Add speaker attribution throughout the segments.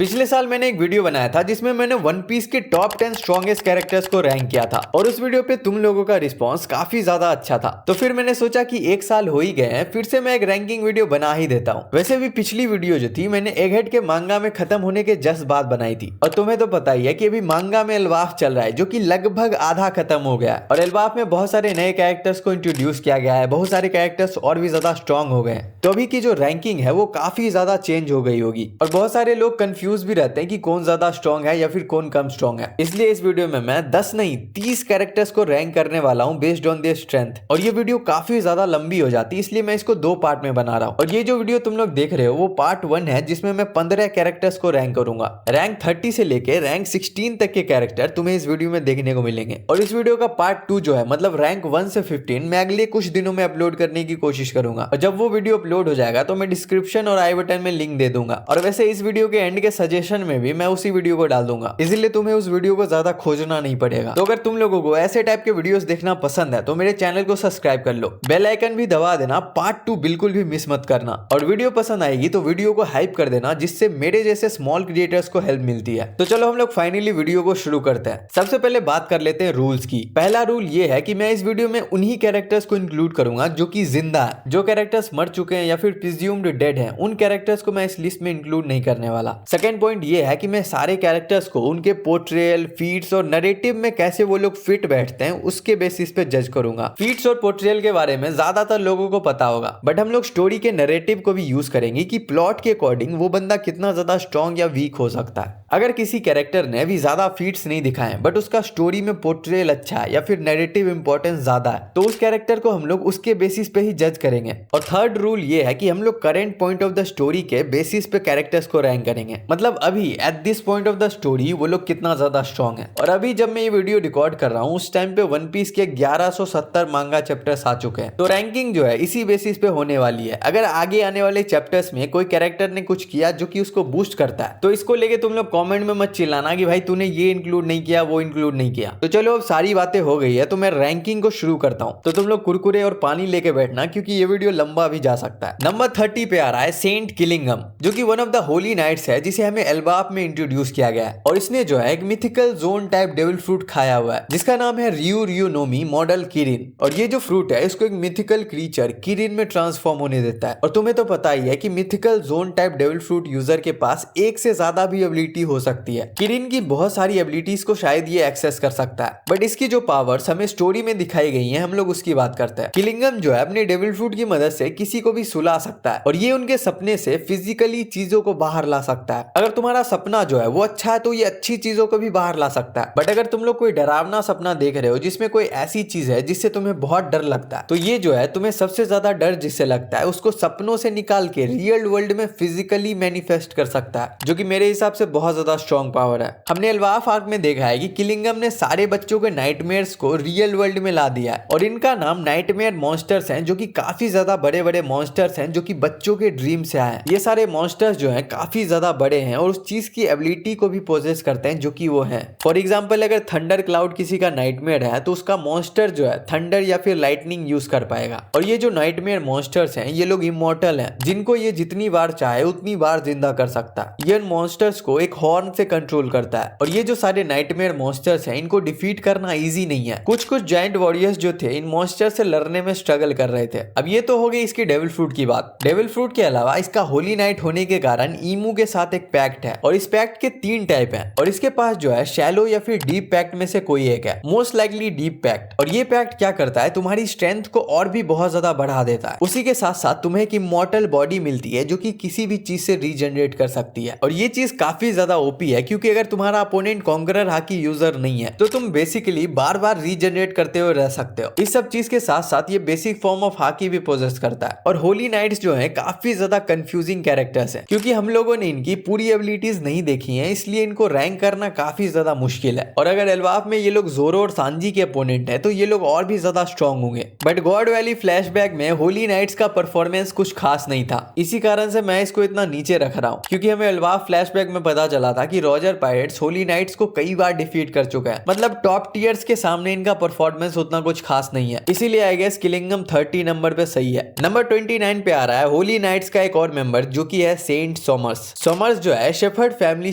Speaker 1: पिछले साल मैंने एक वीडियो बनाया था जिसमें मैंने वन पीस के टॉप 10 स्ट्रॉन्गेस्ट कैरेक्टर्स को रैंक किया था और उस वीडियो पे तुम लोगों का रिस्पांस काफी ज्यादा अच्छा था। तो फिर मैंने सोचा कि एक साल हो ही गए हैं, फिर से मैं एक रैंकिंग वीडियो बना ही देता हूँ। वैसे भी पिछली वीडियो जो थी मैंने एगहेड के मांगा में खत्म होने के जस्ट बाद बनाई थी और तुम्हें तो पता ही है कि अभी मांगा में एल्बाफ चल रहा है जो कि लगभग आधा खत्म हो गया है और एल्बाफ में बहुत सारे नए कैरेक्टर्स को इंट्रोड्यूस किया गया है, बहुत सारे कैरेक्टर्स और भी ज्यादा स्ट्रॉन्ग हो गए हैं। तो अभी की जो रैंकिंग है वो काफी ज्यादा चेंज हो गई होगी और बहुत सारे लोग कंफ्यूज भी रहते हैं कि कौन ज्यादा स्ट्रॉन्ग है या फिर कौन कम स्ट्रॉन्ग है। इसलिए इस वीडियो में मैं 10 नहीं 30 कैरेक्टर्स को रैंक करने वाला हूं बेस्ड ऑन देयर स्ट्रेंथ और ये वीडियो काफी ज्यादा लंबी हो जाती है, इसलिए मैं इसको 2 पार्ट में बना रहा हूं। और ये जो वीडियो तुम लोग देख रहे हो वो पार्ट 1 है जिसमें मैं 15 कैरेक्टर्स को रैंक करूंगा। रैंक 30 से लेके रैंक 16 तक के कैरेक्टर तुम्हें इस वीडियो में देखने को मिलेंगे और इस वीडियो का पार्ट 2 जो है मतलब रैंक 1 से 15 मैं अगले कुछ दिनों में अपलोड करने की कोशिश करूंगा और जब वो वीडियो अपलोड हो जाएगा तो मैं डिस्क्रिप्शन और आई बटन में लिंक दे दूंगा और वैसे इस वीडियो के एंड के सजेशन में भी मैं उसी वीडियो को डाल दूंगा, इसलिए तुम्हें उस वीडियो को ज्यादा खोजना नहीं पड़ेगा। तो अगर तुम लोगों को ऐसे टाइप के वीडियोस देखना पसंद है तो मेरे चैनल को सब्सक्राइब कर लो, बेल आइकन भी दबा देना, पार्ट 2 बिल्कुल भी मिस मत करना और वीडियो पसंद आएगी तो वीडियो को हाइप कर देना जिससे मेरे जैसे स्मॉल क्रिएटर्स को हेल्प मिलती है। तो चलो हम लोग फाइनली वीडियो को शुरू करते हैं। सबसे पहले बात कर लेते हैं रूल्स की। पहला रूल ये है कि मैं इस वीडियो में उन्हीं कैरेक्टर्स को इंक्लूड करूंगा जो कि जिंदा है। जो कैरेक्टर्स मर चुके हैं या फिर प्रिज्यूम्ड डेड हैं उन कैरेक्टर्स को मैं इस लिस्ट में इंक्लूड नहीं करने वाला। सेकंड पॉइंट ये है कि मैं सारे कैरेक्टर्स को उनके पोर्ट्रेयल, फीट्स और नरेटिव में कैसे वो लोग फिट बैठते हैं उसके बेसिस पे जज करूंगा। फीट्स और पोर्ट्रेयल के बारे में ज्यादातर लोगों को पता होगा बट हम लोग स्टोरी के नरेटिव को भी यूज करेंगे कि प्लॉट के अकॉर्डिंग वो बंदा कितना ज्यादा स्ट्रॉन्ग या वीक हो सकता है। अगर किसी कैरेक्टर ने भी ज्यादा फीट्स नहीं दिखाए बट उसका स्टोरी में पोर्ट्रेयल अच्छा है या फिर नैरेटिव इंपॉर्टेंस ज्यादा है तो उस कैरेक्टर को हम लोग उसके बेसिस पे ही जज करेंगे। और थर्ड रूल ये है कि हम लोग current point of the story के बेसिस पे कैरेक्टर्स को रैंक करेंगे, मतलब अभी at this point of the story वो लोग कितना ज्यादा स्ट्रॉन्ग है। और अभी जब मैं ये वीडियो रिकॉर्ड कर रहा हूँ उस टाइम पे वन पीस के 1170 मांगा चैप्टर्स आ चुके हैं तो रैंकिंग जो है इसी बेसिस पे होने वाली है। अगर आगे आने वाले चैप्टर्स में कोई कैरेक्टर ने कुछ किया जो कि उसको बूस्ट करता है तो इसको लेके तुम लोग कमेंट में मत चिल्लाना कि भाई तूने ये इंक्लूड नहीं किया वो इंक्लूड नहीं किया। तो चलो अब सारी बातें हो गई है तो मैं रैंकिंग को शुरू करता हूँ। तो तुम लोग कुरकुरे और पानी लेके बैठना क्योंकि ये वीडियो लंबा भी जा सकता है। नंबर 30 पे आ रहा है सेंट किलिंगम जो कि one of the holy knights है जिसे हमें एल्बाफ में इंट्रोड्यूस किया गया है और इसने जो है एक mythical zone type devil fruit खाया हुआ है जिसका नाम है रियूरियोनोमी मॉडल किरिन और ये जो फ्रूट है इसको एक मिथिकल क्रीचर किरिन में ट्रांसफॉर्म होने देता है। और तुम्हें तो पता ही है कि mythical zone type devil fruit user के पास एक से ज्यादा भी एबिलिटी हो सकती है। किरिन की बहुत सारी एबिलिटीज को शायद ये एक्सेस कर सकता है बट इसकी जो पावर्स हमें स्टोरी में दिखाई गई है हम लोग उसकी बात करते हैं। किलिंगम जो है अपने डेविल फ्रूट की मदद से किसी को भी सुला सकता है और ये उनके सपने से फिजिकली चीजों को बाहर ला सकता है। अगर तुम्हारा सपना जो है वो अच्छा है तो ये अच्छी चीजों को भी बाहर ला सकता है बट अगर तुम लोग कोई डरावना सपना देख रहे हो जिसमें कोई ऐसी चीज है जिससे तुम्हें बहुत डर लगता है तो ये जो है तुम्हें सबसे ज्यादा डर जिससे लगता है उसको सपनों से निकाल के रियल वर्ल्ड में फिजिकली मैनिफेस्ट कर सकता है जो कि मेरे हिसाब से बहुत ज्यादा स्ट्रॉन्ग पावर है। हमने एल्बाफ आर्क में देखा है कि किलिंगम ने सारे बच्चों के नाइटमेयर्स को रियल वर्ल्ड में ला दिया है और इनका नाम नाइटमेयर मॉन्स्टर्स हैं जो कि काफी ज्यादा बड़े बड़े मॉन्स्टर्स हैं जो कि बच्चों के ड्रीम से आए हैं। ये सारे मॉन्स्टर्स जो हैं काफी ज्यादा बड़े हैं और उस चीज की एबिलिटी को भी पोजेस करते हैं जो कि वो है। फॉर एग्जाम्पल अगर थंडर क्लाउड किसी का नाइटमेयर है तो उसका मॉन्स्टर जो है थंडर या फिर लाइटनिंग यूज कर पाएगा। और ये जो नाइटमेयर मॉन्स्टर्स हैं ये लोग इमॉर्टल हैं जिनको ये जितनी बार चाहे उतनी बार जिंदा कर सकता है। ये मॉन्स्टर्स को एक हॉर्न से कंट्रोल करता है और ये जो सारे नाइटमेयर मॉन्स्टर्स हैं इनको डिफीट करना इजी नहीं है। कुछ कुछ जायंट वॉरियर्स जो थे इन मॉन्स्टर से लड़ने में स्ट्रगल कर रहे थे। अब ये तो हो गई इसकी डेविल फ्रूट की बात। डेविल फ्रूट के अलावा इसका होली नाइट होने के कारण ईमू के साथ एक पैक्ट है और इस पैक्ट के 3 टाइप हैं और इसके पास जो है शैलो या फिर डीप पैक्ट में से कोई एक है, मोस्ट लाइकली डीप पैक्ट। और ये पैक्ट क्या करता है तुम्हारी स्ट्रेंथ को और भी बहुत ज्यादा बढ़ा देता है। उसी के साथ साथ तुम्हें एक इमॉर्टल बॉडी मिलती है जो कि किसी भी चीज से रीजनरेट कर सकती है और ये चीज काफी ज्यादा ओपी है क्योंकि अगर तुम्हारा अपोनेंट कॉन्करर हाकी यूजर नहीं है तो तुम बेसिकली बार बार रीजनरेट करते हुए रह सकते हो। इस सब चीज के साथ साथ ये बेसिक फॉर्म ऑफ हाकी भी पोजेस करता है। और होली नाइट्स जो है काफी ज्यादा कंफ्यूजिंग कैरेक्टर्स हैं क्योंकि हम लोगों ने इनकी पूरी एबिलिटीज नहीं देखी हैं इसलिए इनको रैंक करना काफी ज्यादा मुश्किल है। और अगर एल्बाफ में ये लोग जोरो और सांजी के अपोनेंट है तो ये लोग और भी ज्यादा स्ट्रॉन्ग होंगे। बट गॉड वैली फ्लैशबैक में होली नाइट्स का परफॉर्मेंस कुछ खास नहीं था, इसी कारण से मैं इसको इतना नीचे रख रहा हूँ क्योंकि हमें एल्बाफ फ्लैशबैक में पता चला चला था कि रॉजर पायरेट्स होली नाइट्स को कई बार डिफीट कर चुका है, मतलब टॉप टीयर्स के सामने इनका परफॉर्मेंस उतना कुछ खास नहीं है, इसीलिए आई गेस किलिंगम 30 नंबर पे सही है। नंबर 29 पे आ रहा है होली नाइट्स का एक और मेंबर जो कि है सेंट सोमर्स। सोमर्स जो है शेफर्ड फैमिली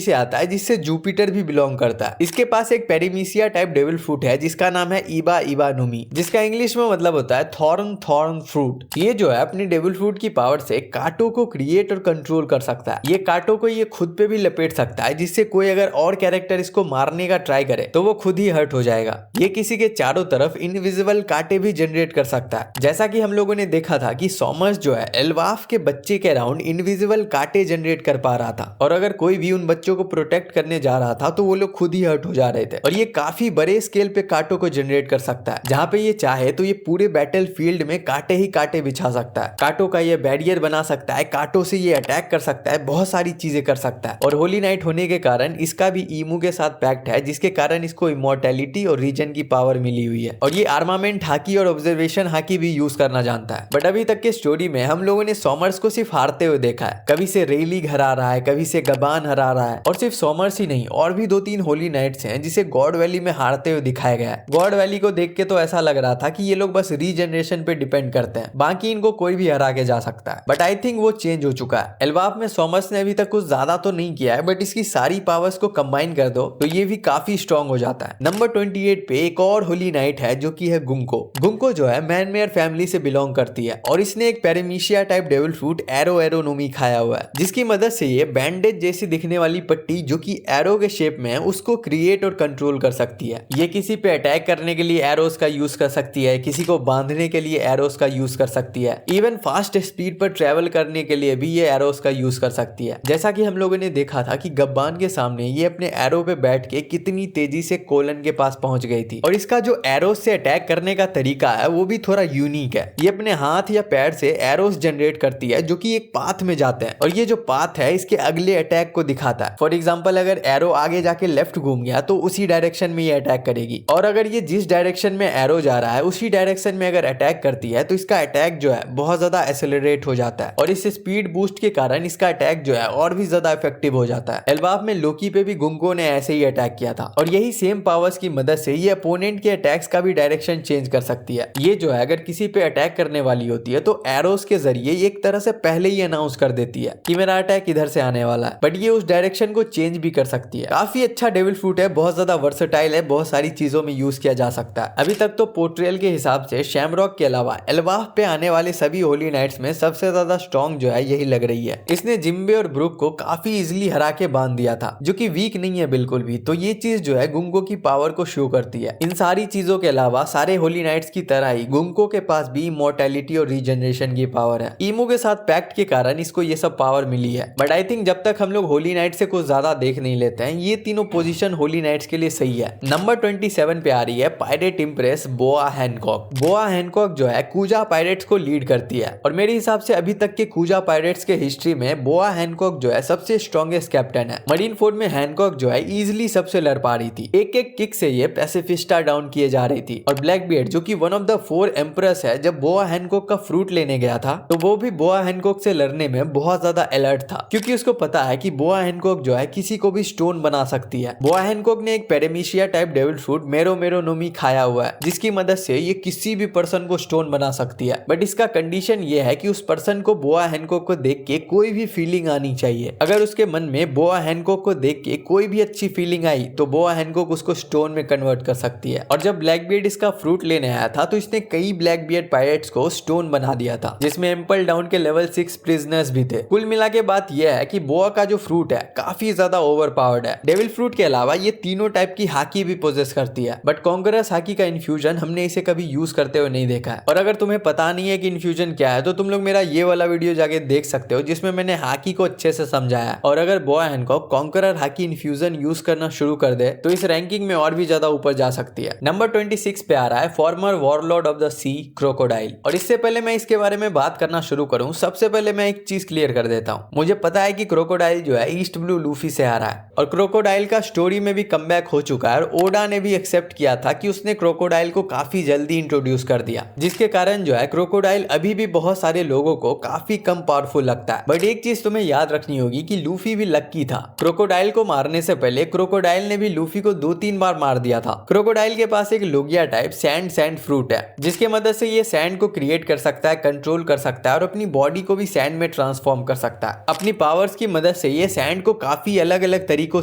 Speaker 1: से आता है जिससे जुपिटर भी बिलोंग करता है। इसके पास एक पेरिमीसिया टाइप डेविल फ्रूट है जिसका नाम है ईबा ईबा नुमी, जिसका इंग्लिश में मतलब होता है थॉर्न थॉर्न फ्रूट। ये जो है अपनी डेविल फ्रूट की पावर से कांटों को क्रिएट और कंट्रोल कर सकता है। ये कांटों को ये खुद पे भी लपेट सकता है जिससे कोई अगर और कैरेक्टर इसको मारने का ट्राई करे तो वो खुद ही हर्ट हो जाएगा। ये किसी के चारों तरफ इनविजिबल कांटे भी जनरेट कर सकता है। जैसा कि हम लोगों ने देखा था कि सोमर्स जो है एल्वाफ के बच्चे के अराउंड इनविजिबल कांटे जनरेट कर पा रहा था, और अगर कोई भी उन बच्चों को प्रोटेक्ट करने जा रहा था तो वो लोग खुद ही हर्ट हो जा रहे थे। और ये काफी बड़े स्केल पे कांटों को जनरेट कर सकता है, जहां पे ये चाहे तो ये पूरे बैटल फील्ड में कांटे ही कांटे बिछा सकता है। कांटों का ये बैरियर बना सकता है, कांटों से ये अटैक कर सकता है, बहुत सारी चीजें कर सकता है। और होली नाइट होने के कारण इसका भी ईमू के साथ पैक्ट है जिसके कारण इसको इमोर्टैलिटी और रीजन की पावर मिली हुई है। और ये आर्मामेंट हाकी और ऑब्जर्वेशन हाकी भी यूज करना जानता है। बट अभी तक के स्टोरी में हम लोगों ने सोमर्स को सिर्फ हारते हुए देखा है। कभी से रेलिग हरा रहा है, कभी से गबान हरा रहा है, और सिर्फ सोमर्स ही नहीं और भी 2-3 होली नाइट्स हैं जिसे गॉड वैली में हारते हुए दिखाया गया है। गॉड वैली को देख के तो ऐसा लग रहा था कि ये लोग बस रीजनरेशन पे डिपेंड करते हैं, बाकी इनको कोई भी हरा के जा सकता है। बट आई थिंक वो चेंज हो चुका है। एल्वाफ में सोमर्स ने अभी तक कुछ ज्यादा तो नहीं किया है, बट इसकी सारी पावर्स को कंबाइन कर दो तो ये भी काफी स्ट्रॉन्ग हो जाता है। नंबर 28 पे एक और होली नाइट है जो कि है गुंको। गुंको जो है मैनमेयर फैमिली से बिलोंग करती है और इसने एक पेरिमीशिया टाइप डेविल फ्रूट एरो एरोनोमी खाया हुआ है, जिसकी मदद से ये बैंडेज जैसी दिखने वाली पट्टी जो कि एरो के शेप में है उसको क्रिएट और कंट्रोल कर सकती है। ये किसी पे अटैक करने के लिए एरोस का यूज कर सकती है, किसी को बांधने के लिए एरोस का यूज कर सकती है, इवन फास्ट स्पीड पर ट्रेवल करने के लिए भी ये एरोस का यूज कर सकती है। जैसा कि हम लोगों ने देखा था कि गब्बान के सामने ये अपने एरो पे बैठ के कितनी तेजी से कोलन के पास पहुंच गई थी। और इसका जो एरोस से अटैक करने का तरीका है वो भी थोड़ा यूनिक है। ये अपने हाथ या पैर से एरोस जनरेट करती है जो कि एक पाथ में जाते हैं, और ये जो पाथ है इसके अगले अटैक को दिखाता है। फॉर एग्जांपल अगर एरो आगे जाके लेफ्ट घूम गया तो उसी डायरेक्शन में ये अटैक करेगी, और अगर ये जिस डायरेक्शन में एरो जा रहा है उसी डायरेक्शन में अगर अटैक करती है तो इसका अटैक जो है बहुत ज्यादा एक्सेलरेट हो जाता है, और इस स्पीड बूस्ट के कारण इसका अटैक जो है और भी ज्यादा इफेक्टिव हो जाता है। एल्बाफ में लोकी पे भी गुंको ने ऐसे ही अटैक किया था, और यही सेम पावर्स की मदद से ये अपोनेंट के अटैक्स का भी डायरेक्शन चेंज कर सकती है। ये जो है अगर किसी पे अटैक करने वाली होती है तो एरोस के जरिए एक तरह से पहले ही अनाउंस कर देती है कि मेरा अटैक इधर से आने वाला है, बट ये उस डायरेक्शन को चेंज भी कर सकती है। काफी अच्छा डेविल फ्रूट है, बहुत ज्यादा वर्सेटाइल है, बहुत सारी चीजों में यूज किया जा सकता है। अभी तक तो पोर्ट्रेल के हिसाब से शैमरॉक के अलावा एल्बाफ पे आने वाले सभी होली नाइट्स में सबसे ज्यादा स्ट्रॉन्ग जो है यही लग रही है। इसने जिम्बे और ब्रुक को काफी इजिली हरा के बांध दिया था, जो कि वीक नहीं है बिल्कुल भी, तो ये चीज जो है गुंको की पावर को शो करती है। इन सारी चीजों के अलावा सारे होली नाइट्स की तरह ही गुंको के पास भी इमोर्टैलिटी और रीजनरेशन की पावर है। ईमो के साथ पैक्ट के कारण इसको ये सब पावर मिली है, बट आई थिंक जब तक हम लोग होली नाइट से कुछ ज्यादा देख नहीं लेते हैं ये तीनों पोजीशन होली नाइट्स के लिए सही है। नंबर 27 पे आ रही है पायरेट इंप्रेस बोआ हैनकॉक। बोआ हैनकॉक जो है कूजा पायरेट्स को लीड करती है, और मेरे हिसाब से अभी तक के कूजा पायरेट्स के हिस्ट्री में बोआ हैनकॉक जो है सबसे स्ट्रॉन्गेस्ट कैप्टन है। मरीन फोर्ड में हैनकॉक जो है इजिली सबसे लड़ पा रही थी, एक एक किक से ये पैसिफिस्टा डाउन किए जा रही थी। और ब्लैक बियर्ड जो कि वन ऑफ द 4 एम्प्रेस है, जब बोआ हैनकॉक का फ्रूट लेने गया था तो वो भी बोआ हैनकॉक से लड़ने में बहुत ज्यादा अलर्ट था, क्योंकि उसको पता है कि बोआ हैनकॉक जो है किसी को भी स्टोन बना सकती है। बोआ हैनकॉक ने एक पेरेमिशिया टाइप डेविल फ्रूट मेरो मेरो नोमी खाया हुआ है, जिसकी मदद से ये किसी भी पर्सन को स्टोन बना सकती है, बट इसका कंडीशन ये है कि उस पर्सन को बोआ हैनकॉक को देख के कोई भी फीलिंग आनी चाहिए। अगर उसके मन में बोआ हैनकॉक को देख के कोई भी अच्छी फीलिंग आई तो बोआ हैनकॉक उसको स्टोन में कन्वर्ट कर सकती है। और जब ब्लैक बियर्ड इसका फ्रूट लेने आया था तो इसने कई ब्लैक बियर्ड पायरेट्स को स्टोन बना दिया था, जिसमें एम्पल डाउन के लेवल 6 प्रिजनर्स भी थे। कुल मिला के बात यह है कि बोआ का जो फ्रूट है काफी ज्यादा ओवर पावर्ड है। डेविल फ्रूट के अलावा ये तीनों टाइप की हाकी भी पोजेस करती है, बट कॉन्करस हाकी का इन्फ्यूजन हमने इसे कभी यूज करते हुए नहीं देखा है। और अगर तुम्हें पता नहीं है कि इन्फ्यूजन क्या है तो तुम लोग मेरा ये वाला वीडियो जाके देख सकते हो, जिसमें मैंने हाकी को अच्छे से समझाया। और अगर Boa Hancock conqueror haki infusion use करना शुरू कर दे तो इस रैंकिंग में और भी ज्यादा ऊपर जा सकती है। नंबर 26 पे आ रहा है former warlord of the sea crocodile. और इससे पहले मैं इसके बारे में बात करना शुरू करूं, सबसे पहले मैं एक चीज क्लियर कर देता हूं। मुझे पता है कि क्रोकोडाइल जो है ईस्ट ब्लू लूफी से आ रहा है, और क्रोकोडाइल का स्टोरी में भी कमबैक हो चुका है, और ओडा ने भी एक्सेप्ट किया था कि उसने क्रोकोडाइल को काफी जल्दी इंट्रोड्यूस कर दिया, जिसके कारण जो है क्रोकोडाइल अभी भी बहुत सारे लोगों को काफी कम पावरफुल लगता है। बट एक चीज तुम्हें याद रखनी होगी कि लूफी भी लक्की था, था। क्रोकोडाइल को मारने से पहले क्रोकोडाइल ने भी लूफी को 2-3 बार मार दिया था। क्रोकोडाइल के पास एक लोगिया टाइप सैंड फ्रूट है, जिसके मदद से ये सैंड को क्रिएट कर सकता है, कंट्रोल कर सकता है और अपनी बॉडी को भी सैंड में ट्रांसफॉर्म कर सकता है। अपनी पावर्स की मदद से ये सैंड को काफी अलग अलग तरीकों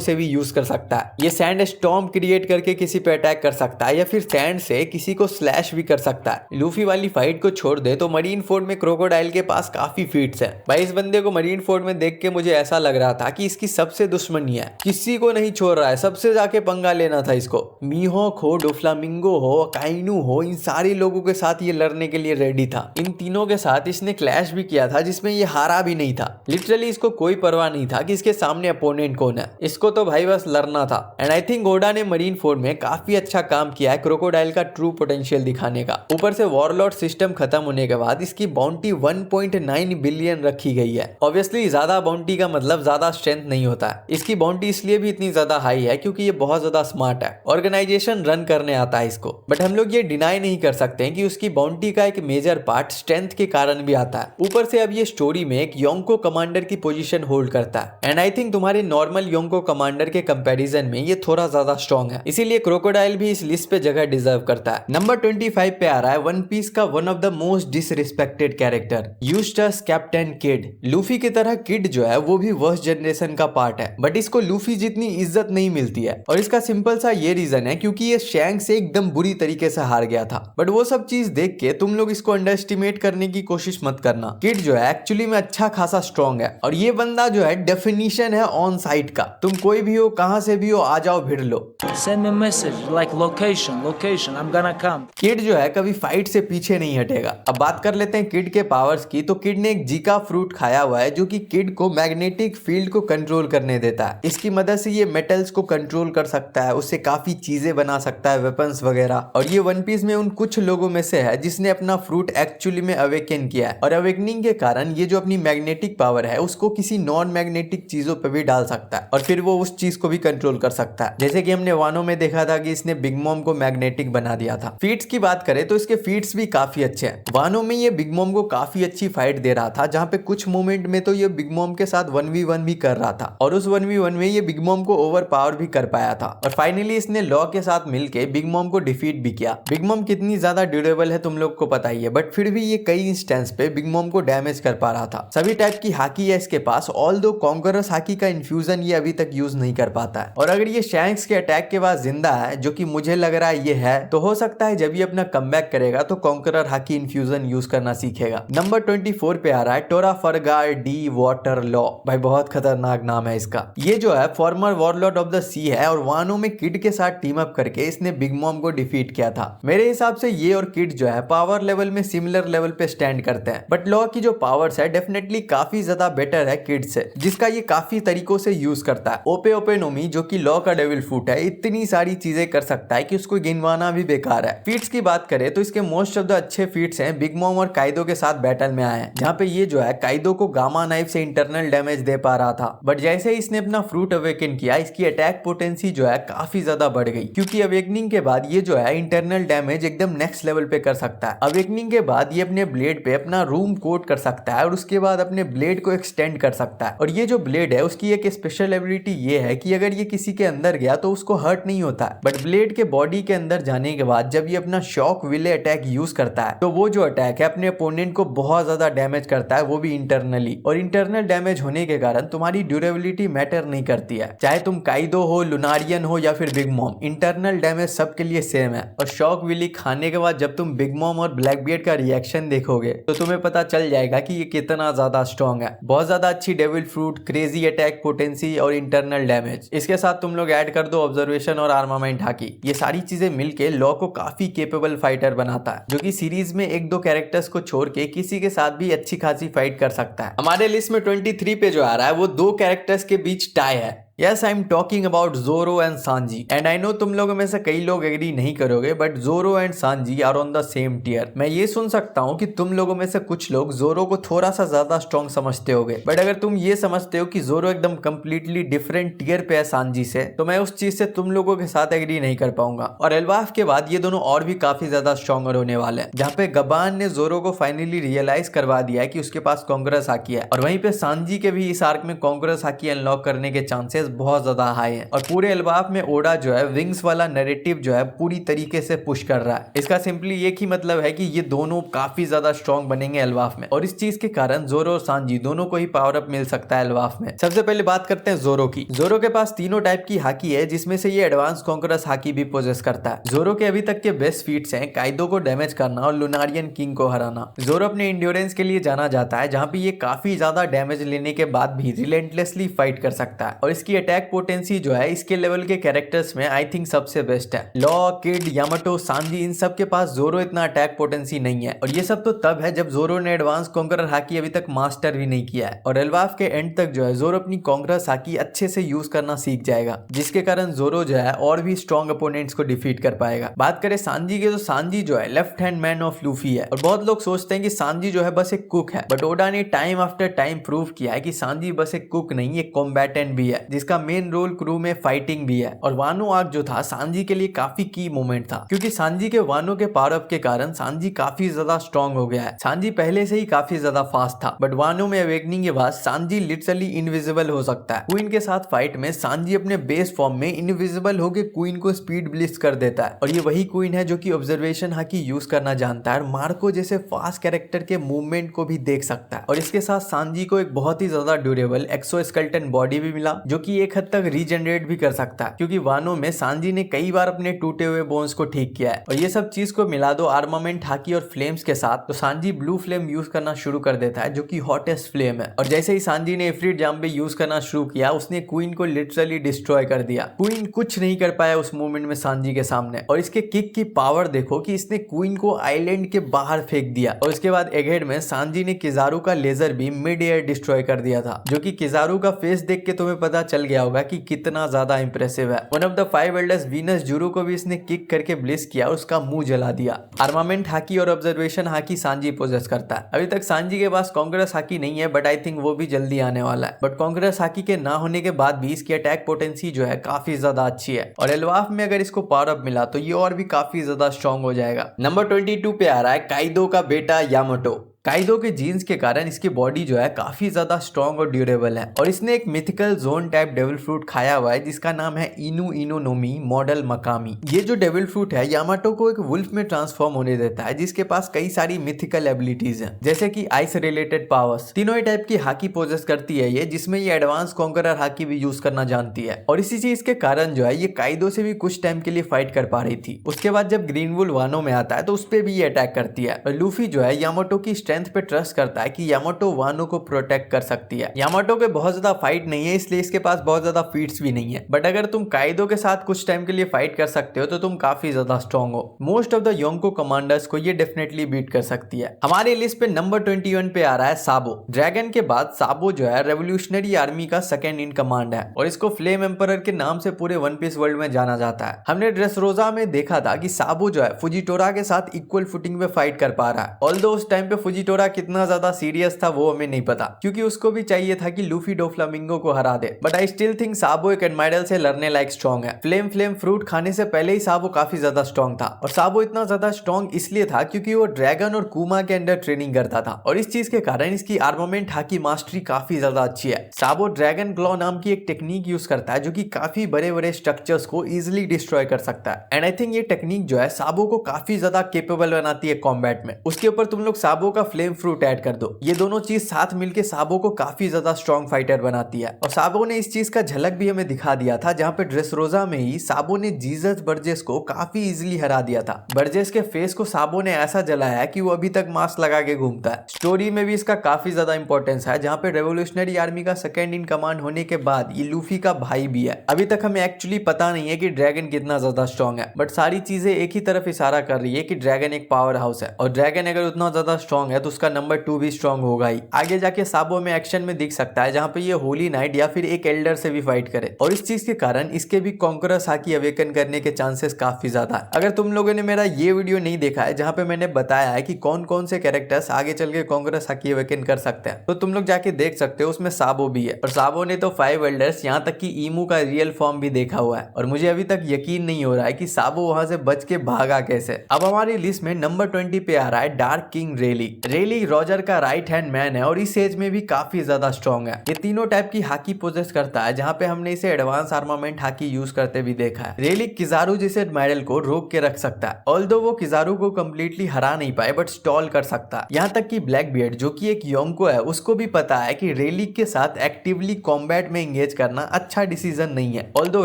Speaker 1: से भी यूज कर सकता है। ये सैंड स्टॉर्म क्रिएट करके किसी पे अटैक कर सकता है या फिर सैंड से किसी को स्लैश भी कर सकता है। लूफी वाली फाइट को छोड़ दे तो मरीन फोर्ड में क्रोकोडाइल के पास काफी फीट्स है। भाई इस बंदे को मरीन फोर्ड में देख के मुझे ऐसा लग रहा था कि इसकी सबसे दुश्मनी है, किसी को नहीं छोड़ रहा है, सबसे जाके पंगा लेना था इसको। मीहॉक हो, डोफ्लामिंगो हो, काइनू हो, इन सारे लोगों के साथ ये लड़ने के लिए रेडी था। इन तीनों के साथ इसने क्लैश भी किया था जिसमें ये हारा भी नहीं था। लिटरली इसको कोई परवाह नहीं था कि इसके सामने अपोनेंट कौन है, इसको तो भाई बस लड़ना था। एंड आई थिंक ओडा ने मरीन फोर्ड में काफी अच्छा काम किया है क्रोकोडाइल का ट्रू पोटेंशियल दिखाने का। ऊपर से वॉरलॉर्ड सिस्टम खत्म होने के बाद इसकी बाउंटी 1.9 बिलियन रखी गई है। ऑब्वियसली ज्यादा बाउंटी का मतलब ज्यादा स्ट्रेंथ नहीं होता है। इसकी बाउंटी इसलिए भी इतनी ज्यादा हाई है क्योंकि ये बहुत ज्यादा स्मार्ट है, ऑर्गेनाइजेशन रन करने आता है इसको। बट हम लोग ये डिनाई नहीं कर सकते कि उसकी बाउंटी का एक मेजर पार्ट स्ट्रेंथ के कारण भी आता है। ऊपर से अब ये स्टोरी में एक योंको कमांडर की पोजीशन होल्ड करता है। एंड आई थिंक तुम्हारे नॉर्मल योंको कमांडर के कंपैरिजन में ये थोड़ा ज्यादा स्ट्रॉन्ग है, इसीलिए क्रोकोडाइल भी इस लिस्ट पे जगह डिजर्व करता है। नंबर 25 पे आ रहा है वन पीस का one of the most disrespected character, Eustass captain Kid. Luffy की तरह किड जो है वो भी वर्स्ट जनरेशन का पार्ट है, बट इसको लूफी जितनी इज्जत नहीं मिलती है। और इसका सिंपल सा ये रीजन है क्योंकि ये शैंक से एकदम बुरी तरीके से हार गया था। बट वो सब चीज देख के तुम लोग इसको अंडर एस्टिमेट करने की कोशिश मत करना। किड जो है एक्चुअली में अच्छा खासा स्ट्रॉन्ग है और ये बंदा जो है डेफिनेशन है ऑन साइट का। तुम कोई भी हो, कहां से भी हो, आ जाओ भिड़ लो।
Speaker 2: Send me a message like location, I'm gonna come.
Speaker 1: Kid जो है कभी फाइट से पीछे नहीं हटेगा। अब बात कर लेते हैं किड के पावर्स की। तो किड ने एक जीका फ्रूट खाया हुआ है जो कि किड को मैग्नेटिक फील्ड को कंट्रोल करने देता है। इसकी मदद से ये मेटल्स को कंट्रोल कर सकता है, उससे काफी चीजें बना सकता है, वेपन्स वगैरह। और ये वन पीस में उन कुछ लोगों में से है जिसने अपना फ्रूट एक्चुअली में अवेकन किया है। और अवेकनिंग के कारण ये जो अपनी मैग्नेटिक पावर है उसको किसी नॉन मैग्नेटिक चीजों पर भी डाल सकता है और फिर वो उस चीज को भी कंट्रोल कर सकता है। जैसे कि हमने वानो में देखा था कि इसने बिग मॉम को मैग्नेटिक बना दिया था। फीट्स की बात करें तो इसके फीट्स भी काफी अच्छे हैं। वानो में ये बिग मॉम को काफी अच्छी फाइट दे रहा था, जहां पे कुछ मोमेंट में तो ये बिग मॉम के साथ 1v1 भी कर रहा था और उस 1v1 में ये बिग मॉम को ओवर पावर भी कर पाया था। और फाइनली इसने लॉ के साथ मिलकर बिग मॉम को डिफीट भी किया। बिग मॉम कितनी ज्यादा ड्यूरेबल है तुम लोग को पता ही है, बट फिर भी ये कई इंस्टेंस पे बिग मॉम को डैमेज कर पा रहा था। सभी टाइप की हाकी है इसके पास, ऑल्दो कॉन्करस हाकी का इन्फ्यूजन ये अभी तक यूज नहीं कर पाता है। और अगर ये शैंक्स के अटैक के बाद जिंदा है, जो कि मुझे लग रहा है ये है, तो हो सकता है जब ये अपना कमबैक करेगा तो कॉन्करर हाकी इन्फ्यूजन यूज करना सीखेगा। नंबर 24 पे आ रहा है टोराफरगार डी वाटर लॉ। भाई बहुत खतरनाक नाम है इसका। ये जो है फॉर्मर वॉरलॉर्ड ऑफ द सी है और वानो में किड के साथ टीम अप करके इसने बिग मॉम को डिफीट किया था। मेरे हिसाब से ये और किड जो है पावर लेवल में सिमिलर लेवल पे स्टैंड करते हैं, बट लॉ की जो पावर्स है डेफिनेटली काफी ज्यादा बेटर है किड से, जिसका ये काफी तरीकों से यूज करता है। ओपे ओपे नोमी जो कि लॉ का डेविल फ्रूट है, इतनी सारी चीजें कर सकता है कि उसको गिनवाना भी बेकार है। फीट्स की बात करें तो इसके मोस्ट ऑफ द अच्छे फीट्स हैं बिग मॉम और काइदो के साथ बैटल में आए हैं, जहां पे ये जो है काइदो को गामा नाइफ से इंटरनल डैमेज दे पा रहा था। बट जैसे ही इसने अपना फ्रूट अवेकन किया, इसकी अटैक पोटेंसी जो है काफी ज्यादा बढ़ गई, क्योंकि अवेकनिंग के बाद ये जो है इंटरनल डैमेज एकदम नेक्स्ट लेवल पे कर सकता है। अवेकनिंग के बाद ये अपने ब्लेड पे अपना रूम कोट कर सकता है और उसके बाद अपने ब्लेड को एक्सटेंड कर सकता है। और ये जो ब्लेड है उसकी एक स्पेशल एबिलिटी ये है कि अगर ये किसी के अंदर गया तो उसको हर्ट नहीं होता है, बट ब्लेड के बॉडी के अंदर जाने के बाद जब ये अपना शॉक विले अटैक यूज करता है तो वो जो अटैक है अपने अपोनेंट को बहुत ज्यादा डैमेज करता है, वो भी इंटरनली। और इंटरनल डैमेज होने के कारण तुम्हारी ड्यूरेबिलिटी मैटर नहीं करती है, चाहे तुम काइदो हो, लुनारियन हो या फिर बिग मॉम, इंटरनल डैमेज सबके लिए सेम है। और शॉक विली खाने के बाद जब तुम बिग मॉम और ब्लैकबियर्ड का रिएक्शन देखोगे तो तुम्हें पता चल जाएगा कि ये कितना ज्यादा स्ट्रॉन्ग है। बहुत ज्यादा अच्छी devil fruit, crazy attack potency और इंटरनल डैमेज, इसके साथ तुम लोग ऐड कर दो ऑब्जर्वेशन और आर्मामेंट हाकी, ये सारी चीजें मिलके लॉ को काफी केपेबल फाइटर बनाता है, जो कि सीरीज में एक दो कैरेक्टर्स को छोड़ के किसी के साथ भी अच्छी खासी फाइट कर सकता है। हमारे लिस्ट में 23 पे जो आ रहा है वो दो कैरेक्टर्स के बीच टाई है, yes, I am talking about Zoro and Sanji. And I know तुम लोगों में से कई लोग एग्री नहीं करोगे, but Zoro and Sanji are on the same tier. मैं ये सुन सकता हूँ कि तुम लोगों में से कुछ लोग जोरो को थोड़ा सा ज्यादा स्ट्रॉन्ग समझते होगे, बट अगर तुम ये समझते हो कि जोरो एकदम कंप्लीटली डिफरेंट टियर पे है सांजी से, तो मैं उस चीज से तुम लोगों के साथ एग्री नहीं कर पाऊंगा। और एल्बाफ के बाद ये दोनों और भी काफी ज्यादा स्ट्रॉन्गर होने वाले हैं, जहाँ पे गबान ने जोरो को फाइनली रियलाइज करवा दिया है कि उसके पास कांग्रेस हाकी है, और वहीं पे सांजी के भी इस आर्क में कांग्रेस हाकी अनलॉक करने के चांसेस बहुत ज्यादा हाई है। और पूरे एल्बाफ में ओडा जो है विंग्स वाला नैरेटिव जो है पूरी तरीके से पुश कर रहा है। इसका सिंपली एक ही मतलब है कि ये दोनों काफी ज्यादा स्ट्रॉन्ग बनेंगे एल्बाफ में, और इस चीज के कारण जोरो और सांजी दोनों को ही पावर अप मिल सकता है एल्बाफ में। सबसे पहले बात करते हैं जोरो की। जोरो के पास तीनों टाइप की हाकी है, जिसमें से ये एडवांस कॉन्करस हाकी भी पोजेस करता है। जोरो के अभी तक के बेस्ट फीट्स हैं काइदो को डैमेज करना और लुनारियन किंग को हराना। जोरो अपने इंड्योरेंस के लिए जाना जाता है, जहां पे ये काफी ज्यादा डैमेज लेने के बाद भी रिलेंटलेसली फाइट कर सकता है, और इसकी अटैक पोटेंसी जो है इसके लेवल के कैरेक्टर्स में आई थिंक सबसे बेस्ट है। लॉ, किड, यामाटो, सांजी, इन सब के पास जोरो इतना अटैक पोटेंसी नहीं है, और ये सब तो तब है जब जोरो ने एडवांस कॉन्करर हाकी अभी तक मास्टर भी नहीं किया है। और एल्बाफ के एंड तक जो है जोरो अपनी कॉन्करस हाकी अच्छे से यूज करना सीख जाएगा, जिसके कारण जोरो जो है और भी स्ट्रॉन्ग अपोनेंट्स को डिफीट कर पाएगा। बात करें सांजी की, तो सांजी जो है left hand man of Luffy है, और बहुत लोग सोचते हैं कि सांजी जो है बस एक कुक है, बट ओडा ने टाइम आफ्टर टाइम प्रूव किया है कि सांजी बस एक कुक नहीं, एक कॉम्बैटेंट भी है, जिसका मेन रोल क्रू में फाइटिंग भी है। और वानो आर्क जो था सांजी के लिए काफी की मोमेंट था, क्योंकि सांजी के वानो के पावर अप के कारण सांजी काफी ज्यादा स्ट्रॉन्ग हो गया है। सांजी पहले से ही काफी ज्यादा फास्ट था, बट वानो में अवेकनिंग के बाद सांजी लिटरली इनविजिबल हो सकता है। क्वीन के साथ फाइट में सांजी अपने बेस फॉर्म में इनविजिबल होकर क्वीन को स्पीड ब्लिस्ट कर देता है, और ये वही क्वीन है जो कि ऑब्जर्वेशन हाकी यूज करना जानता है और मार्को जैसे फास्ट कैरेक्टर के मूवमेंट को भी देख सकता है। और इसके साथ सांजी को एक बहुत ही ज्यादा ड्यूरेबल एक्सोस्केलेटन बॉडी भी मिला, जो कि एक हद तक रीजनरेट भी कर सकता है, क्योंकि वानो में सांजी ने कई बार अपने टूटे हुए बोन्स को ठीक किया है। और ये सब चीज को मिला दो आर्मामेंट हाकी और फ्लेम्स के साथ, तो सांजी ब्लू फ्लेम यूज करना शुरू कर देता है, जो कि हॉटेस्ट फ्लेम है। और जैसे ही सांजी ने इफ्रीट जाम्बे यूज करना शुरू किया, उसने क्वीन को लिटरली डिस्ट्रॉय कर दिया। क्वीन कुछ नहीं कर पाया उस मोमेंट में सांजी के सामने। और इसके किक की पावर देखो कि इसने क्वीन को आइलैंड के बाहर फेंक दिया, और इसके बाद एगहेड में सांजी ने किजारू का लेजर भी मिड एयर डिस्ट्रॉय कर दिया था, जो कि किजारू का फेस देख के तुम्हें पता चल गया होगा कि कितना ज्यादा इंप्रेसिव है। वन ऑफ द 5 एल्डर्स वीनस जुरू को भी इसने किक करके ब्लिस किया और उसका मुंह जला दिया। आर्मामेंट हाकी और ऑब्जर्वेशन हाकी सांजी पोजेस करता है। अभी तक सांजी के पास कांग्रेस हाकी नहीं है, बट आई थिंक वो भी जल्दी आने वाला है। बट कांग्रेस हाकी के ना होने के बाद भी इसकी अटैक पोटेंसी जो है काफी ज्यादा अच्छी है, और एल्बाफ में अगर इसको पावर अप मिला तो ये और भी काफी ज्यादा स्ट्रॉन्ग हो जाएगा। नंबर 22 पे आ रहा है काइदो का बेटा यामाटो। काइदो के जीन्स के कारण इसकी बॉडी जो है काफी ज्यादा स्ट्रॉन्ग और ड्यूरेबल है, और इसने एक mythical zone type devil fruit खाया हुआ है, जिसका नाम है इनु इनो नोमी मॉडल मकामी। ये जो डेविल फ्रूट है यामाटो को एक वुल्फ में ट्रांसफॉर्म होने देता है, जिसके पास कई सारी मिथिकल एबिलिटीज हैं, जैसे कि आइस रिलेटेड पावर्स। तीनों ही टाइप की हाकी पोजेस करती है ये, जिसमें ये एडवांस कॉन्करर हाकी भी यूज करना जानती है। और इसी चीज के कारण जो है ये काइदो से भी कुछ टाइम के लिए फाइट कर पा रही थी। उसके बाद जब ग्रीनवुल वानो में आता है तो उस पर भी ये अटैक करती है, और लूफी जो है यामाटो की स्ट्रेंथ पे ट्रस्ट करता है कि यामाटो वानो को प्रोटेक्ट कर सकती है। यामाटो के बहुत ज्यादा फाइट नहीं है, इसलिए इसके पास बहुत ज्यादा फीट्स भी नहीं है, बट अगर तुम काइदो के साथ कुछ टाइम के लिए फाइट कर सकते हो तो तुम काफी ज्यादा स्ट्रॉन्ग हो। मोस्ट ऑफ द योंको कमांडर्स को ये डेफिनेटली बीट कर सकती है। हमारे लिस्ट पे नंबर 21 पे आ रहा है साबो। ड्रैगन के बाद साबो जो है रेवोल्यूशनरी आर्मी का सेकंड इन कमांड है, और इसको फ्लेम एम्परर के नाम से पूरे वन पीस वर्ल्ड में जाना जाता है। हमने ड्रेसरोजा में देखा था कि साबो जो है फुजिटोरा के साथ इक्वल फुटिंग पे फाइट कर पा रहा है। ऑल्दो उस टाइम पे फुजिटोरा कितना ज्यादा सीरियस था वो हमें नहीं पता, क्योंकि उसको भी चाहिए था कि लूफी डोफ्लामिंगो को हरा दे, बट आई स्टिल थिंक साबो एक एडमायरल से लड़ने लायक स्ट्रॉन्ग है। फ्लेम फ्रूट खाने से पहले ही साबो काफी ज्यादा स्ट्रॉन्ग था, और साबो इतना ज्यादा स्ट्रॉन्ग इसलिए था क्योंकि वो ड्रैगन और कुमा के अंडर ट्रेनिंग करता था, और इस चीज के कारण इसकी आर्मामेंट हाकी मास्टरी काफी ज्यादा अच्छी है। साबो ड्रैगन क्लॉ नाम की एक टेक्निक यूज करता है, जो कि काफी बड़े बड़े स्ट्रक्चर्स को इजिली डिस्ट्रॉय कर सकता है। एंड आई थिंक ये टेक्निक जो है साबो को काफी ज्यादा केपेबल बनाती है कॉम्बैट में। उसके ऊपर तुम लोग साबो का फ्लेम फ्रूट ऐड कर दो, ये दोनों चीज साथ मिलके साबो को काफी ज्यादा स्ट्रॉन्ग फाइटर बनाती है। और साबो ने इस चीज का झलक भी हमें दिखा दिया था, जहां पे ड्रेसरोजा में ही साबो ने जीसस बर्जेस को काफी इजीली हरा दिया था। बर्जेस के फेस को साबो ने ऐसा जलाया है कि वो अभी तक मास्क लगा के घूमता है। स्टोरी में भी इसका काफी ज्यादा इंपॉर्टेंस है, जहां पे रेवोल्यूशनरी आर्मी का सेकंड इन कमांड होने के बाद ये लूफी का भाई भी है। अभी तक हमें एक्चुअली पता नहीं है कि ड्रैगन कितना ज्यादा स्ट्रॉन्ग है, बट सारी चीजें एक ही तरफ इशारा कर रही है कि ड्रैगन एक पावर हाउस है, और ड्रैगन अगर उतना ज्यादा स्ट्रॉन्ग है है तो उसका नंबर 2 भी स्ट्रांग होगा ही। आगे जाके साबो में एक्शन में दिख सकता है जहाँ पे ये होली नाइट या फिर एक एल्डर से भी फाइट करे, और इस चीज के कारण इसके भी कॉन्करस हाकी अवेकन करने के चांसेस काफी ज्यादा है। अगर तुम लोगों ने मेरा ये वीडियो नहीं देखा है जहाँ पे मैंने बताया है कि कौन कौन से कैरेक्टर्स आगे चल के कॉन्करस हाकी अवेकन कर सकते हैं, तो तुम लोग जाके देख सकते हो। उसमें साबो भी है, और साबो ने तो 5 एल्डर्स यहाँ तक कि ईमू का रियल फॉर्म भी देखा हुआ है, और मुझे अभी तक यकीन नहीं हो रहा है कि साबो वहां से बच के भागा कैसे। अब हमारी लिस्ट में नंबर 20 पे आ रहा है डार्क किंग रेली। रेली रॉजर का राइट हैंड मैन है और इस एज में भी काफी ज्यादा स्ट्रॉन्ग है। ये तीनों टाइप की हाकी पोजेस करता है, जहाँ पे हमने इसे एडवांस आर्मामेंट हाकी यूज करते भी देखा है। रेली किजारू जैसे एडमायरल को रोक के रख सकता है, ऑल्दो वो किजारू को कम्प्लीटली हरा नहीं पाए बट स्टॉल कर सकता है। यहाँ तक कि ब्लैक बियर्ड जो कि एक योंको है उसको भी पता है कि रेली के साथ एक्टिवली कॉम्बैट में एंगेज करना अच्छा डिसीजन नहीं है, ऑल्दो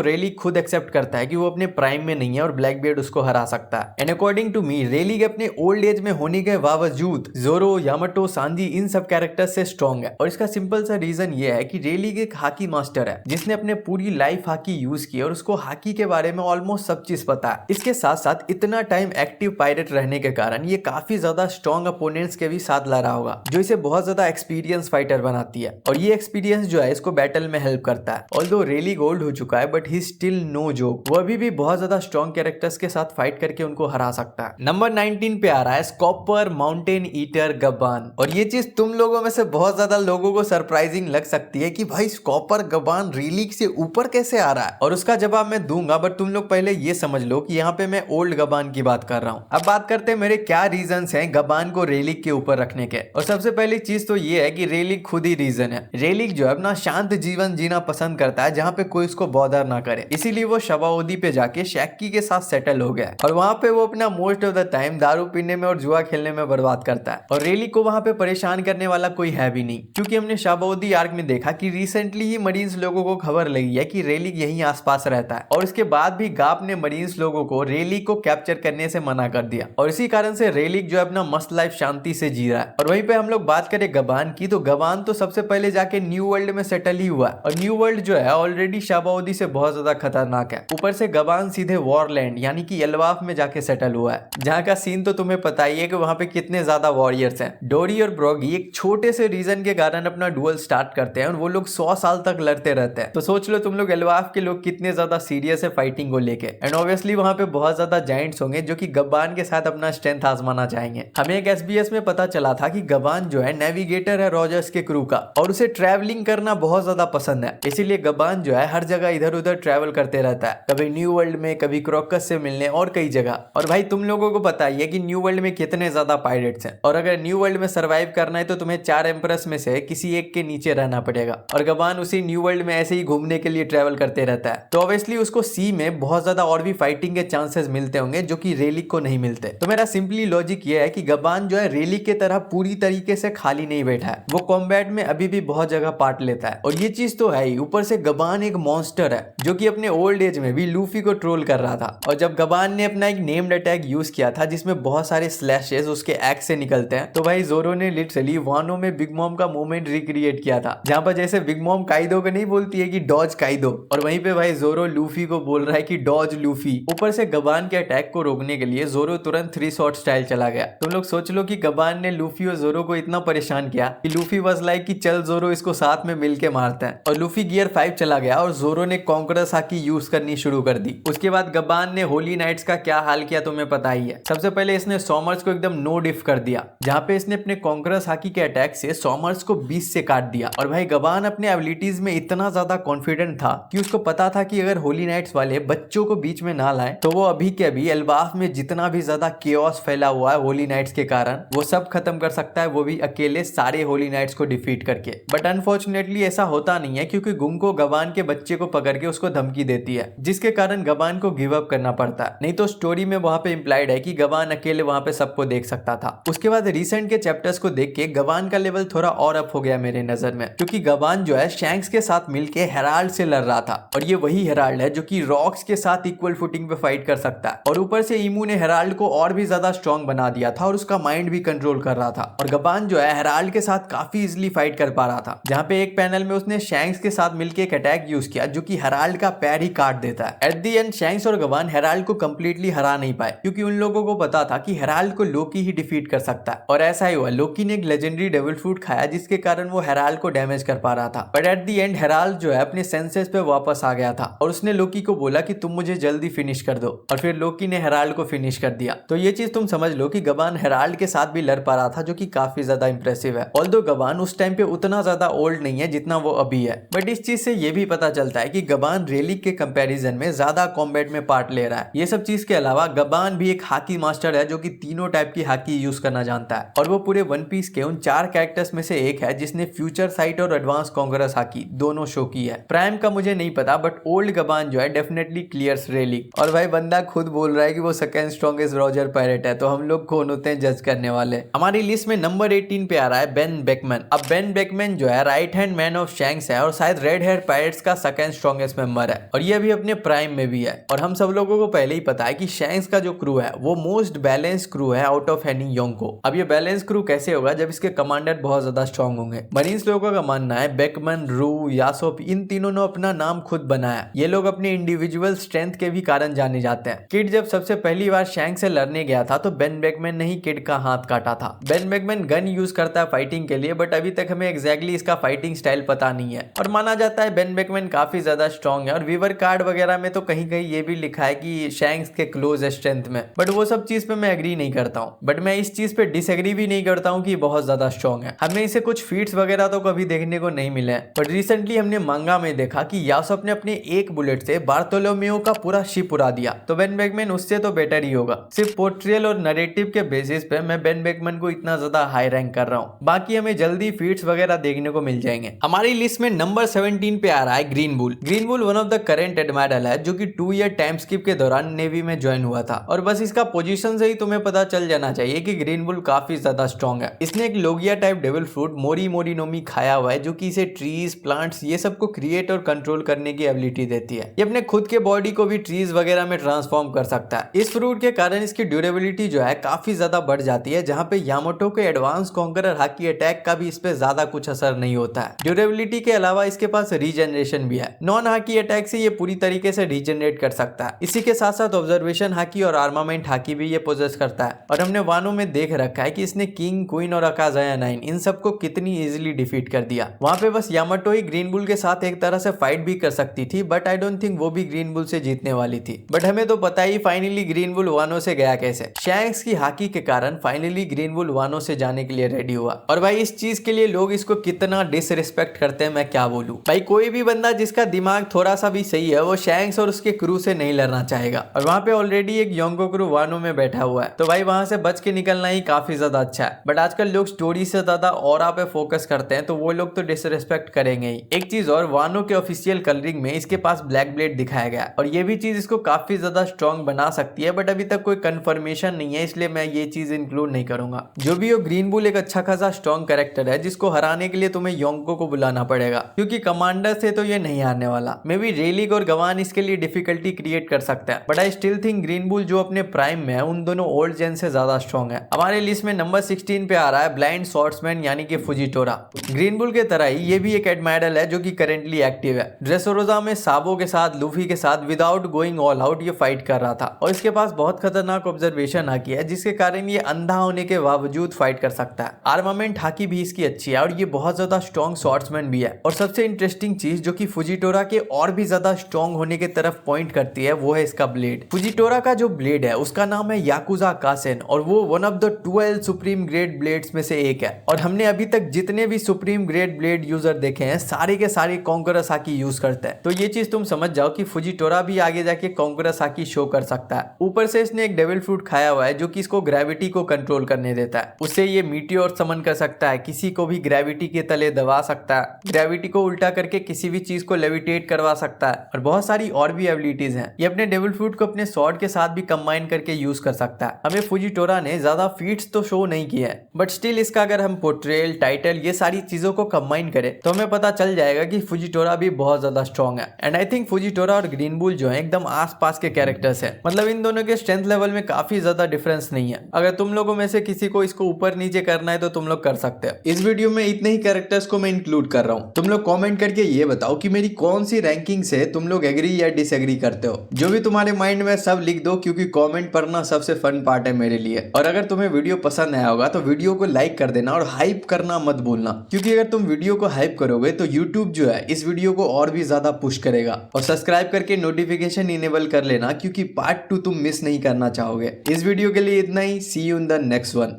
Speaker 1: रेली खुद एक्सेप्ट करता है कि वो अपने प्राइम में नहीं है और ब्लैक बियर्ड उसको हरा सकता है। एंड अकॉर्डिंग टू मी रेली के अपने ओल्ड एज में होने के बावजूद जोरो, यामाटो, सांजी इन सब कैरेक्टर से स्ट्रॉन्ग है, और इसका सिंपल सा रीजन ये है कि रेली एक हाकी मास्टर है जिसने अपने पूरी लाइफ हाकी यूज की और उसको हाकी के बारे में ऑलमोस्ट सब चीज पता है। इसके साथ साथ इतना टाइम एक्टिव पायरेट रहने के कारण ये काफी ज्यादा स्ट्रॉन्ग अपोनेंट्स के भी साथ लड़ा होगा, जो इसे बहुत ज्यादा एक्सपीरियंस फाइटर बनाती है, और ये एक्सपीरियंस जो है इसको बैटल में हेल्प करता है। ऑल्दो रेली गोल्ड हो चुका है but he still no joke, वो अभी भी बहुत ज्यादा स्ट्रॉन्ग कैरेक्टर्स के साथ फाइट करके उनको हरा सकता है। नंबर 19 पे आ रहा है स्कॉपर माउंटेन ईटर गबान, और ये चीज तुम लोगों में से बहुत ज्यादा लोगों को सरप्राइजिंग लग सकती है कि भाई स्कॉपर गबान रेली से ऊपर कैसे आ रहा है, और उसका जवाब मैं दूंगा, बट तुम लोग पहले ये समझ लो कि यहाँ पे मैं ओल्ड गबान की बात कर रहा हूँ। अब बात करते हैं मेरे क्या रीजंस हैं गबान को रेलिक के ऊपर रखने के, और सबसे पहली चीज तो ये है कि रेलिक खुद ही रीजन है। रेलिक जो है अपना शांत जीवन जीना पसंद करता है जहाँ पे कोई उसको बॉदर ना करे, इसीलिए वो शबाउदी पे जाके शैक्की के साथ सेटल हो गया, और वहाँ पे वो अपना मोस्ट ऑफ द टाइम दारू पीने में और जुआ खेलने में बर्बाद करता है, और रेलिक को वहाँ पे परेशान करने वाला कोई है भी नहीं, क्योंकि हमने शबाउदी आर्क में देखा कि रिसेंटली ही मरीन्स लोगों को खबर लगी है कि रेलिक यहीं आसपास रहता है, और इसके बाद भी गाप ने मरीन्स लोगों को रेलिक को कैप्चर करने से मना कर दिया, और इसी कारण से रेलिक जो है अपना मस्त लाइफ शांति से जी रहा है। और वहीं पे हम लोग बात करें गबान की, तो गबान तो सबसे पहले जाके न्यू वर्ल्ड में सेटल ही हुआ, और न्यू वर्ल्ड जो है ऑलरेडी शबाउदी से बहुत ज्यादा खतरनाक है। ऊपर से गबान सीधे वॉरलैंड यानी कि एल्वाफ में जाके सेटल हुआ है, जहाँ का सीन तो तुम्हें पता ही है कि वहाँ पे कितने ज्यादा वॉरियर्स हैं। डोरी और ब्रॉगी एक छोटे से रीजन के कारण अपना डुअल स्टार्ट करते हैं, और वो लोग 100 साल तक लड़ते रहते हैं। तो सोच लो तुम लोग एल्वाफ के लोग कितने ज्यादा सीरियस है फाइटिंग को लेके, एंड ऑब्वियसली वहाँ पे बहुत ज्यादा जाइंट्स होंगे जो कि गबान के साथ अपना स्ट्रेंथ आजमाना चाहेंगे। हमें एक SBS में पता चला था कि गबान जो है नेविगेटर है रॉजर्स के क्रू का, और उसे ट्रैवलिंग करना बहुत ज्यादा पसंद है, इसीलिए गबान जो है हर जगह इधर उधर ट्रैवल करते रहता है, कभी न्यू वर्ल्ड में, कभी क्रोकस से मिलने और कई जगह। और भाई तुम लोगों को पता ही है कि न्यू वर्ल्ड में कितने ज्यादा पायरेट्स हैं, और अगर न्यू वर्ल्ड में सर्वाइव करना है तो तुम्हें 4 एम्प्रेस में से किसी एक के नीचे रहना पड़ेगा, और गबान उसी न्यू वर्ल्ड में ऐसे ही घूमने के लिए ट्रैवल करते रहता है। तो ऑब्वियसली उसको सी में बहुत ज्यादा और भी फाइटिंग के चांसेस मिलते होंगे जो कि रेलिक को नहीं मिलते। तो मेरा सिंपली लॉजिक ये है कि गबान जो है रेलिक के तरह पूरी तरीके से खाली नहीं बैठा है, वो कॉम्बैट में अभी भी बहुत जगह पार्ट लेता है, और ये चीज तो है ही। ऊपर से गबान एक मॉन्स्टर है जो कि अपने ओल्ड एज में भी लूफी को ट्रोल कर रहा था, और जब गबान ने अपना एक नेम्ड अटैक यूज किया था जिसमें बहुत सारे स्लैशेस उसके एक्स से निकलते हैं, तो भाई जोरो ने लिटरली वानो में बिग मॉम का मोमेंट रिक्रिएट किया था, जहां पर जैसे बिग मॉम काइदो को नहीं बोलती है कि डॉज काइदो, और वहीं पे भाई जोरो लूफी को बोल रहा है कि डॉज लूफी। ऊपर से गबान के अटैक को रोकने के लिए जोरो तुरंत 3 शॉट स्टाइल चला गया। तुम लोग सोच लो कि गबान ने लूफी और जोरो को इतना परेशान किया कि लूफी वाज लाइक कि चल जोरो इसको साथ में मिलके मारते हैं, और लूफी गियर 5 चला गया और जोरो ने कॉन्करस हाकी यूज करनी शुरू कर दी। उसके बाद गबान ने होली नाइट्स का क्या हाल किया तुम्हें पता ही है। सबसे पहले इसने सॉमर्स को एकदम नो डिफ कर दिया, जहां पे इसने अपने कॉन्करस हाकी के अटैक से सॉमर्स को 20 से काट दिया। और भाई गबान अपने एबिलिटीज में इतना ज्यादा कॉन्फिडेंट था कि उसको पता था कि अगर होली नाइट्स वाले बच्चों को बीच में ना लाए तो वो अभी के अभी एल्बाफ में जितना भी ज्यादा केओस फैला हुआ है होली नाइट्स के कारण वो सब खत्म कर सकता है, वो भी अकेले सारे होली नाइट्स को डिफीट करके। बट अनफॉर्चुनेटली ऐसा होता नहीं है, क्योंकि गुंको गबान के बच्चे को पकड़ के उसको धमकी देती है, जिसके कारण गबान को गिव अप करना पड़ता है। नहीं तो स्टोरी में वहां पे इंप्लाइड है कि गबान अकेले वहां पे सबको देख सकता था। उसके बाद रिसेंट के चैप्टर्स को देख के गबान का लेवल थोड़ा और अप हो गया मेरे नजर में, क्योंकि गबान जो है शैंक्स के साथ मिलके हेराल्ड से लड़ रहा था, और ये वही हेराल्ड है जो कि रॉक्स के साथ इक्वल फुटिंग पे फाइट कर सकता है। और ऊपर से ईमू ने हेराल्ड को और भी ज्यादा स्ट्रॉन्ग बना दिया था और उसका माइंड भी कंट्रोल कर रहा था, और गबान जो है हेराल्ड के साथ काफी इजीली फाइट कर पा रहा था। जहां पे एक पैनल में उसने शैंक्स के साथ मिलके एक अटैक यूज किया जो कि हेराल्ड का पैर ही काट देता है। एट दी एंड शैंक्स और गबान हेराल्ड को कंप्लीटली हरा नहीं पाए, क्योंकि उन लोगों को पता था कि हेराल्ड को लोकी ही डिफीट कर सकता है, और ऐसा ही हुआ, लोकी ने एक लेजेंडरी डेविल फ्रूट खाया जिसके कारण वो हेराल्ड को डैमेज कर पा रहा था। But at the and Herald जो है अपने सेंसेस पे वापस आ गया था और उसने लोकी को बोला कि तुम मुझे जल्दी फिनिश कर दो, और फिर लोकी ने हेराल्ड को फिनिश कर दिया। तो ये चीज तुम समझ लो कि गबान हेराल्ड के साथ भी लड़ पा रहा था, जो कि काफी ज्यादा इंप्रेसिव है। ऑल्दो गबान उस टाइम पे उतना ज्यादा ओल्ड नहीं है जितना वो अभी है, बट इस चीज से ये भी पता चलता है कि गबान रेलिक के कंपैरिजन में ज्यादा कॉम्बैट में पार्ट ले रहा है। ये सब चीज के अलावा गबान भी एक हाकी मास्टर है जो कि तीनों टाइप की हाकी यूज करना जानता है, और वो पूरे वन पीस के उन 4 कैरेक्टर्स में से एक है जिसने फ्यूचर साइट और एडवांस कॉन्करस हाकी दोनों शो की है। प्राइम का मुझे नहीं पता, बट ओल्ड गबान जो है डेफिनेटली क्लियर्स रेलिक। और भाई बंदा खुद बोल रहा है कि वो सेकंड स्ट्रॉन्गेस्ट रोजर पायरेट है, तो हम लोग कौन होते हैं जज करने वाले। हमारी लिस्ट में नंबर 18 पे आ रहा है बेन बेकमैन। अब बेन बेकमैन जो है right hand man of shanks है और शायद रेड हेयर पायरेट्स का सेकंड स्ट्रॉन्गेस्ट मेंबर है, और ये अभी अपने प्राइम में भी है। और हम सब लोगों को पहले ही पता है कि शैंक्स का जो क्रू है वो मोस्ट बैलेंस क्रू है आउट ऑफ एनी योंको। अब ये बैलेंस क्रू कैसे होगा जब इसके कमांडर बहुत ज्यादा स्ट्रॉन्ग होंगे। मरीन्स लोगों का मानना है बेकमैन, रू, यासोप इन तीनों ने अपना नाम खुद बनाया। ये लोग अपने इंडिविजुअल स्ट्रेंथ के भी कारण जाने जाते हैं। किड जब सबसे पहली बार शैंक से लड़ने गया था तो बेन बेकमैन ने ही किड का हाथ काटा था। बेन बेकमैन गन यूज करता है फाइटिंग के लिए, बट अभी तक हमें एग्जैक्टली इसका फाइटिंग स्टाइल पता नहीं है, और माना जाता है बेन बेकमैन काफी ज्यादा स्ट्रॉन्ग है। और वीवर कार्ड वगैरह में तो कहीं कहीं ये भी लिखा है कि शैंक्स के क्लोज है स्ट्रेंथ में, बट वो सब चीज पे मैं एग्री नहीं करता हूँ। बट मैं इस चीज पे डिसएग्री भी नहीं करता हूँ कि बहुत ज्यादा स्ट्रॉन्ग है। हमने इसे कुछ फीट्स वगैरह तो कभी देखने को नहीं मिले, बट रिसेंटली हमने मांगा में देखा कि यासोप ने अपने एक बुलेट से बार्थोलोमेओ का पूरा शिप उड़ा दिया, तो बेन बेकमैन उससे तो बेटर ही होगा। सिर्फ पोर्ट्रियल और नरेटिव के बेसिस पे मैं बेन बेकमैन को इतना ज्यादा हाई रैंक कर रहा हूँ। बाकी हमें जल्दी फीट्स वगैरह देखने को मिल जाएंगे। हमारी लिस्ट में नंबर 17 पे आ रहा है green bull. Green bull one of the current admiral है जो कि 2 ईयर टाइम स्किप के दौरान नेवी में ज्वाइन हुआ था, और बस इसका पोजीशन से ही तुम्हें पता चल जाना चाहिए कि ग्रीन बुल काफी ज्यादा स्ट्रॉन्ग है। इसने एक लोगिया टाइप डेविल फ्रूट मोरी मोरी नोमी खाया हुआ है जो कि इसे ट्रीज, प्लांट्स ये सब को क्रिएट और कंट्रोल करने की एबिलिटी देती है। ये अपने खुद के बॉडी को भी ट्रीज वगैरह में ट्रांसफॉर्म कर सकता है। इस फ्रूट के कारण इसकी ड्यूरेबिलिटी जो है काफी ज्यादा बढ़ जाती है, जहां पे यामाटो के एडवांस कॉन्करर हाकी अटैक का भी इस पे ज्यादा कुछ असर नहीं होता है। ड्यूरेबिलिटी के अलावा इसके पास रीजनरेशन भी है। नॉन हाकी अटैक से ये पूरी तरीके से रीजनरेट कर सकता है। इसी के साथ साथ ऑब्जर्वेशन हाकी और आर्मामेंट हाकी भी ये पोजेस करता है, और हमने वानो में देख रखा है कि इसने किंग, क्वीन और अकाज़ाया 9 इन सबको कितनी इजीली डिफीट कर दिया। वहां पे बस यामाटो ही ग्रीन बुल के साथ एक तरह से फाइट भी कर सकती थी, बट आई डोंट थिंक वो भी ग्रीन बुल से जीतने वाली थी। बट हमें तो पता ही फाइनली ग्रीन बुल वानो से गया कैसे। शैंक्स की हाकी के कारण फाइनली ग्रीन बुल वानो से जाने के लिए रेडी हुआ, और भाई इस चीज के लिए लोग इसको कितना डिसरिस्पेक्ट करते हैं मैं क्या बोलूं। भाई कोई भी बंदा जिसका दिमाग थोड़ा सा भी सही है वो शैंक्स और उसके क्रू से नहीं लड़ना चाहेगा, और वहां पे ऑलरेडी एक योंगो क्रू वानो में बैठा हुआ है, तो भाई वहां से बच के निकलना ही काफी ज्यादा अच्छा है। बट आजकल लोग स्टोरी से ज्यादा ऑरा पे फोकस करते हैं, तो वो लोग तो डिसरिस्पेक्ट करेंगे ही। एक चीज और, वानो के ऑफिशियल कलरिंग में इसके पास ब्लैक ब्लेड दिखाया गया, और ये भी चीज इसको काफी ज्यादा स्ट्रॉन्ग बना सकती है, बट अभी तक कोई कंफर्मेशन नहीं है, इसलिए मैं ये चीज इंक्लूड नहीं करूंगा। जो भी हो, ग्रीन बुल एक अच्छा खासा स्ट्रॉन्ग कैरेक्टर है जिसको हराने के लिए तुम्हें योंको को बुलाना पड़ेगा, क्योंकि कमांडर से तो ये नहीं हारने वाला। मे बी रेलिक और गवान इसके लिए डिफिकल्टी क्रिएट कर सकता है, but I still think green bull जो अपने प्राइम में है उन दोनों ओल्ड जेन से ज्यादा स्ट्रॉन्ग है। हमारे लिस्ट में नंबर 16 पे आ रहा है ब्लाइंड स्वॉर्ड्समैन यानी कि फुजिटोरा। ग्रीन बुल के तरह ही ये भी एक एडमायरल है जो कि करेंटली एक्टिव है। ड्रेसरोजा में साबो के साथ, लूफी के साथ विदाउट गोइंग ऑल आउट ये फाइट कर रहा था, और इसके पास बहुत खतरनाक ऑब्जर्वेशन हाकी है जिसके कारण ये अंधा होने के बावजूद फाइट कर सकता है। आर्मामेंट हाकी भी इसकी अच्छी है, और ये बहुत ज्यादा स्ट्रॉन्ग स्वॉर्ड्समैन भी है। और सबसे इंटरेस्टिंग चीज जो कि फुजिटोरा के और भी ज्यादा स्ट्रॉन्ग होने की तरफ पॉइंट करती है वो है इसका ब्लेड। फुजिटोरा का जो ब्लेड है उसका नाम है याकुजा कासेन, और वो one of the 12 supreme grade blades में से एक है। और हमने अभी तक जितने भी सुप्रीम ग्रेड ब्लेड यूजर देखे हैं सारे के सारे कॉन्करस हाकी यूज करते हैं, तो ये चीज तुम समझ जाओ कि फुजिटोरा भी आगे जाके कॉन्करस हाकी शो कर सकता है। ऊपर से इसने एक डेविल फ्रूट खाया हुआ है जो कि इसको ग्रेविटी को कंट्रोल करने देता है। उससे ये मीटियोर समन कर सकता है, किसी को भी ग्रेविटी के तले दबा सकता है, ग्रेविटी को उल्टा करके किसी भी चीज को लेविटेट करवा सकता है, और बहुत सारी और भी एबिलिटीज हैं। ये अपने डेविल फ्रूट को अपने स्वॉर्ड के साथ भी कंबाइन करके यूज कर सकता है। हमें फुजिटोरा ने ज्यादा फीट्स तो शो नहीं किए हैं, बट स्टिल इसका अगर हम पोर्ट्रेल, टाइटल ये सारी चीजों को कंबाइन करें तो हमें पता चल जाएगा कि फुजिटोरा भी बहुत ज्यादा स्ट्रॉन्ग है। एंड आई थिंक फुजिटोरा और ग्रीन बुल जो है एकदम आसपास के कैरेक्टर्स है, मतलब इन दोनों के स्ट्रेंथ लेवल में काफी ज्यादा डिफरेंस नहीं है। अगर तुम लोगों में से किसी को इसको ऊपर नीचे करना है तो तुम लोग कर सकते हो। इस वीडियो में इतने ही कैरेक्टर्स को मैं इंक्लूड कर रहा हूँ। तुम लोग कमेंट करके ये बताओ कि मेरी कौन सी रैंकिंग से तुम लोग एग्री या डिसएग्री करते हो। जो भी तुम्हारे माइंड में सब लिख दो, क्योंकि कमेंट पढ़ना सबसे फन पार्ट है मेरे लिए। और अगर तुम्हें वीडियो पसंद आया होगा तो वीडियो को लाइक कर देना और हाइप करना मत भूलना, क्योंकि अगर तुम वीडियो को हाइप करोगे तो यूट्यूब जो है इस वीडियो को और भी ज्यादा पुश करेगा। और सब्सक्राइब करके नोटिफिकेशन इनेबल कर लेना, क्योंकि पार्ट 2 तुम मिस नहीं करना चाहोगे। इस वीडियो के लिए इतना ही। See you in the next one.